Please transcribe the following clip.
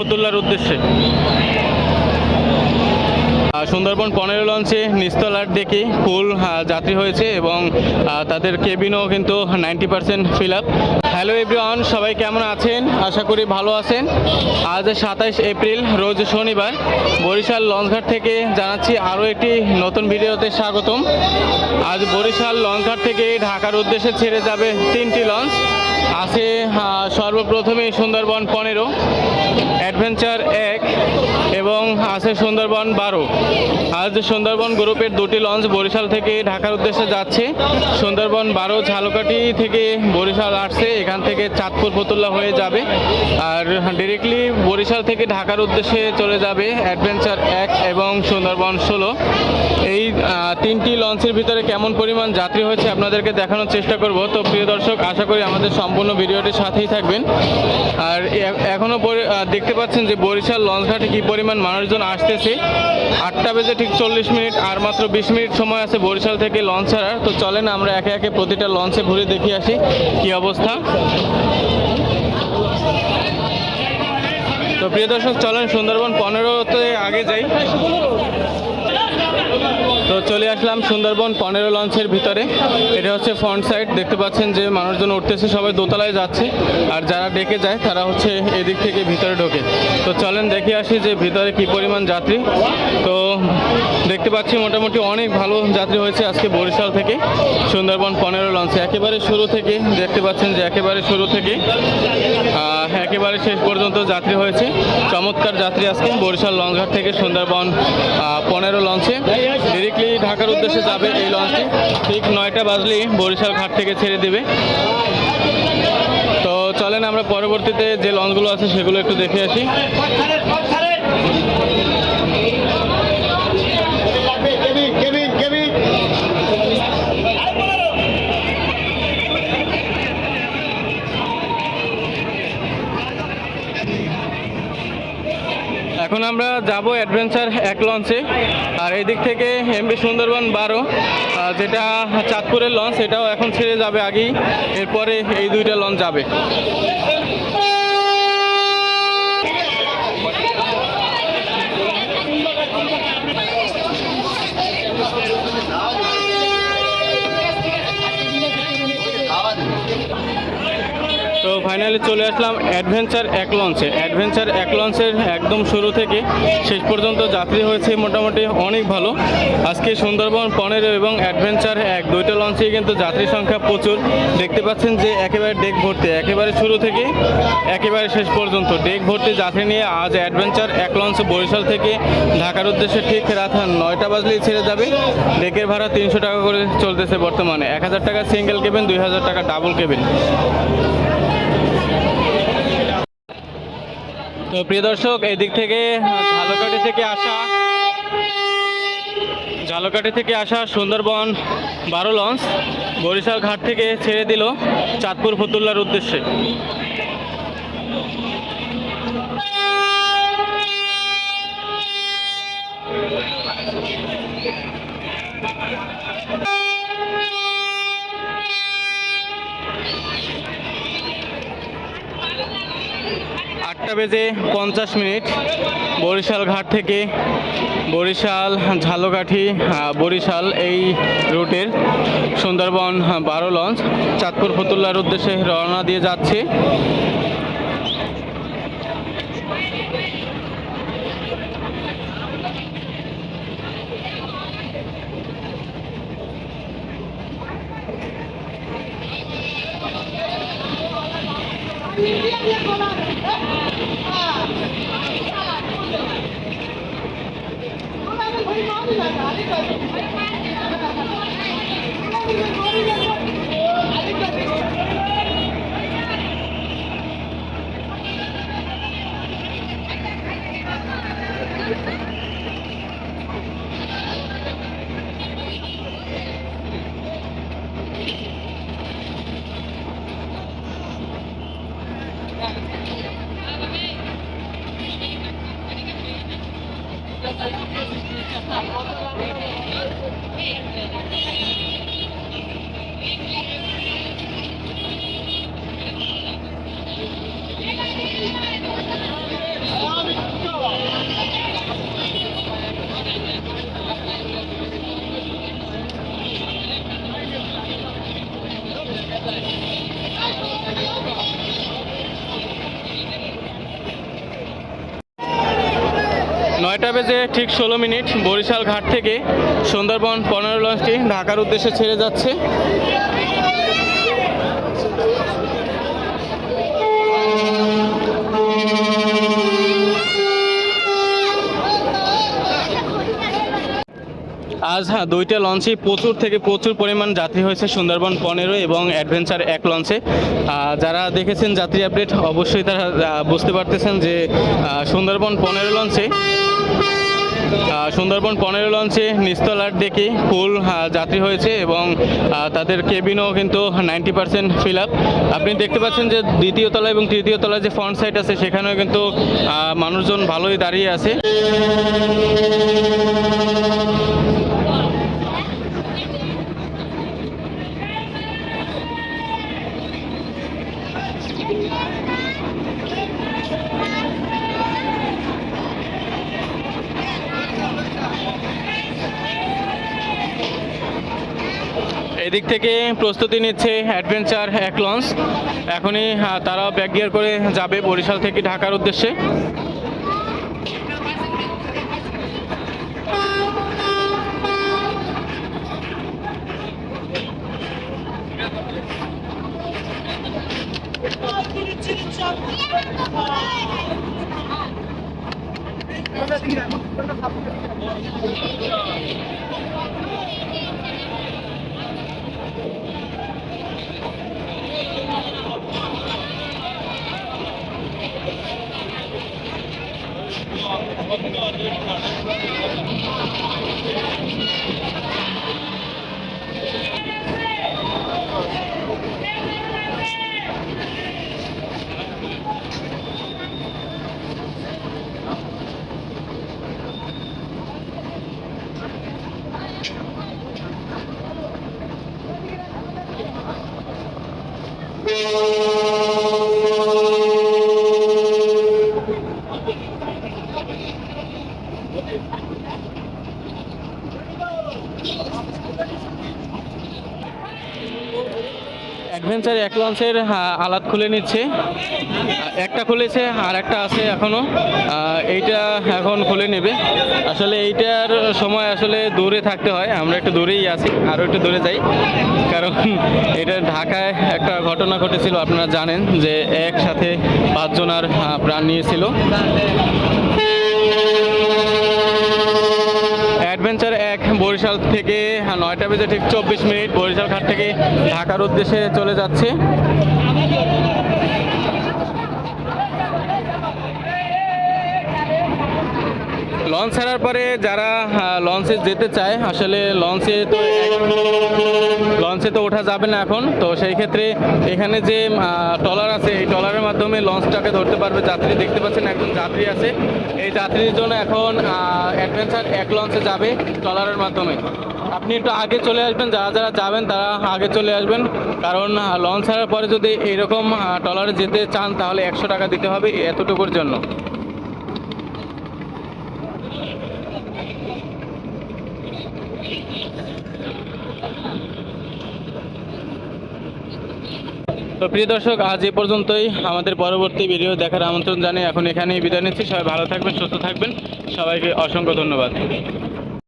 ফতুল্লার উদ্দেশ্যে। সুন্দরবন 15 লঞ্চে নিস্তলার ডেকে ফুল যাত্রী হয়েছে এবং তাদের কেবিনও কিন্তু 90% ফিল আপ। হ্যালো এভরিওয়ান, সবাই কেমন আছেন? আশা করি ভালো আছেন। আজ 27 এপ্রিল, রোজ শনিবার, বরিশাল লঞ্চঘাট থেকে জানাচ্ছি আরও একটি নতুন ভিডিওতে স্বাগতম। আজ বরিশাল লঞ্চঘাট থেকে ঢাকার উদ্দেশ্যে ছেড়ে যাবে 3টি লঞ্চ। আছে সর্বপ্রথমে সুন্দরবন 15, অ্যাডভেঞ্চার 1 এবং আছে সুন্দরবন 12। আজ সুন্দরবন গ্রুপের 2টি লঞ্চ বরিশাল থেকে ঢাকার উদ্দেশ্যে যাচ্ছে। সুন্দরবন 12 ঝালকাঠি থেকে বরিশাল আসছে, এখান থেকে চাঁদপুর ফতুল্লা হয়ে যাবে। আর ডিরেক্টলি বরিশাল থেকে ঢাকার উদ্দেশ্যে চলে যাবে অ্যাডভেঞ্চার 1 এবং সুন্দরবন 16। এই 3টি লঞ্চের ভিতরে কেমন পরিমাণ যাত্রী হয়েছে আপনাদেরকে দেখানোর চেষ্টা করব। তো প্রিয় দর্শক, আশা করি আমাদের সম্পূর্ণ ভিডিওটির সাথেই থাকবেন। আর এখনও দেখতে পাচ্ছেন যে বরিশাল লঞ্চঘাটে কী পরিমাণ মানুষজন আসতেছে। 8টা বেজে ঠিক 40 মিনিট, আর মাত্র 20 মিনিট সময় আছে বরিশাল থেকে লঞ্চ ছাড়ার। তো চলেন আমরা একে একে প্রতিটা লঞ্চে ঘুরে দেখে আসি কী অবস্থা। তো প্রিয় দর্শক, চলেন সুন্দরবন 15তে আগে যাই। তো চলে আসলাম সুন্দরবন 15 লঞ্চের ভিতরে। এটা হচ্ছে ফ্রন্ট সাইড, দেখতে পাচ্ছেন যে মানুষজন উঠতেছে, সবাই দোতলায় যাচ্ছে, আর যারা ডেকে যায় তারা হচ্ছে এদিক থেকে ভিতরে ঢোকে। তো চলেন দেখে আসি যে ভিতরে কি পরিমাণ যাত্রী। তো দেখতে পাচ্ছি মোটামুটি অনেক ভালো যাত্রী হয়েছে আজকে বরিশাল থেকে সুন্দরবন 15 লঞ্চে। একেবারে শুরু থেকে দেখতে পাচ্ছেন যে একেবারে শুরু থেকে একেবারে শেষ পর্যন্ত যাত্রী হয়েছে। চমৎকার যাত্রী আজকে বরিশাল লঞ্চঘাট থেকে সুন্দরবন 15 লঞ্চে। ডিরেক্টলি ঢাকার উদ্দেশ্যে যাবে এই লঞ্চটি। ঠিক 9টা বাজলেই বরিশাল ঘাট থেকে ছেড়ে দেবে। তো চলেন আমরা পরবর্তীতে যে লঞ্চগুলো আছে সেগুলো একটু দেখে আসি। এখন আমরা যাব অ্যাডভেঞ্চার 1 লঞ্চে। আর এই দিক থেকে এমভি সুন্দরবন 12 যেটা চাঁদপুরের লঞ্চ, এটাও এখন ছেড়ে যাবে আগেই। এরপরে এই 2টা লঞ্চ যাবে। তো ফাইনালি চলে আসলাম অ্যাডভেঞ্চার 1 লঞ্চে। অ্যাডভেঞ্চার 1 লঞ্চের একদম শুরু থেকে শেষ পর্যন্ত যাত্রী হয়েছে মোটামুটি অনেক ভালো। আজকে সুন্দরবন 15 এবং অ্যাডভেঞ্চার 1 2টা লঞ্চেই কিন্তু যাত্রী সংখ্যা প্রচুর। দেখতে পাচ্ছেন যে একেবারে ডেক ভর্তি, একেবারে শুরু থেকে একেবারে শেষ পর্যন্ত ডেক ভর্তি যাত্রী নিয়ে আজ অ্যাডভেঞ্চার 1 লঞ্চ বরিশাল থেকে ঢাকার উদ্দেশ্যে ঠিক রাত 9টা বাজলেই ছেড়ে যাবে। ডেকের ভাড়া 300 টাকা করে চলতেছে বর্তমানে। 1000 টাকা সিঙ্গেল কেবিন, 2000 টাকা ডাবল কেবিন। তো প্রিয় দর্শক, এই দিক থেকে ঝালকাঠি থেকে আসা সুন্দরবন 12 লঞ্চ বরিশাল ঘাট থেকে ছেড়ে দিল চাঁদপুর ফতুল্লার উদ্দেশ্যে। বেজে 50 মিনিট বরিশাল ঘাট থেকে বরিশাল ঝালকাঠি বরিশাল এই রুটের সুন্দরবন 12 লঞ্চ চাঁদপুর ফতুল্লার উদ্দেশ্যে রওনা দিয়ে যাচ্ছে। 9টা বেজে ঠিক 16 মিনিট বরিশাল ঘাট থেকে সুন্দরবন 15 লঞ্চটি ঢাকার উদ্দেশ্যে ছেড়ে যাচ্ছে। আজ দুইটা লঞ্চে প্রচুর থেকে প্রচুর পরিমাণ যাত্রী হয়েছে সুন্দরবন 15 এবং অ্যাডভেঞ্চার 1 লঞ্চে। যারা দেখেছেন যাত্রী আপডেট অবশ্যই তারা বুঝতে পারতেছেন যে সুন্দরবন 15 লঞ্চে নিচতলার ডেকে ফুল যাত্রী হয়েছে এবং তাদের কেবিনও কিন্তু 90% ফিল আপ। আপনি দেখতে পাচ্ছেন যে দ্বিতীয় তলা এবং তৃতীয় তলায় যে ফ্রন্ট সাইড আছে সেখানেও কিন্তু মানুষজন ভালোই দাঁড়িয়ে আছে। এদিক থেকে প্রস্তুতি নিচ্ছে অ্যাডভেঞ্চার 1 লঞ্চ। এখনই তারাও ব্যাক গিয়ার করে যাবে বরিশাল থেকে ঢাকার উদ্দেশ্যে। অ্যাডভেঞ্চার 1 লঞ্চের আলাদ খুলে নিচ্ছে। একটা খুলেছে আর একটা আছে এখনো, এইটা এখন খুলে নেবে। আসলে এইটার সময় আসলে দূরে থাকতে হয়, আমরা একটু দূরেই আছি, আরও একটু দূরে যাই, কারণ এটা ঢাকায় একটা ঘটনা ঘটেছিল, আপনারা জানেন যে একসাথে 5 জনার প্রাণ নিয়েছিল। অ্যাডভেঞ্চার 1 বরিশাল থেকে 9টা বেজে ঠিক 24 মিনিট বরিশাল ঘাট থেকে ঢাকার উদ্দেশ্যে চলে যাচ্ছে। লঞ্চ ছাড়ার পরে যারা লঞ্চে যেতে চায়, আসলে লঞ্চে তো ওঠা যাবে না এখন, তো সেই ক্ষেত্রে এখানে যে ট্রলার আছে এই ট্রলারের মাধ্যমে লঞ্চটাকে ধরতে পারবে যাত্রী। দেখতে পাচ্ছেন একজন যাত্রী আছে, এই যাত্রীর জন্য এখন অ্যাডভেঞ্চার 1 লঞ্চে যাবে ট্রলারের মাধ্যমে। আপনি একটু আগে চলে আসবেন, যারা যারা যাবেন তারা আগে চলে আসবেন, কারণ লঞ্চ ছাড়ার পরে যদি এইরকম ট্রলারে যেতে চান তাহলে 100 টাকা দিতে হবে এতটুকুর জন্য। তো প্রিয় দর্শক, আজ এ পর্যন্তই। আমাদের পরবর্তী ভিডিও দেখার আমন্ত্রণ জানিয়ে এখন এখানেই বিদায় নিচ্ছি। সবাই ভালো থাকবেন, সুস্থ থাকবেন, সবাইকে অসংখ্য ধন্যবাদ।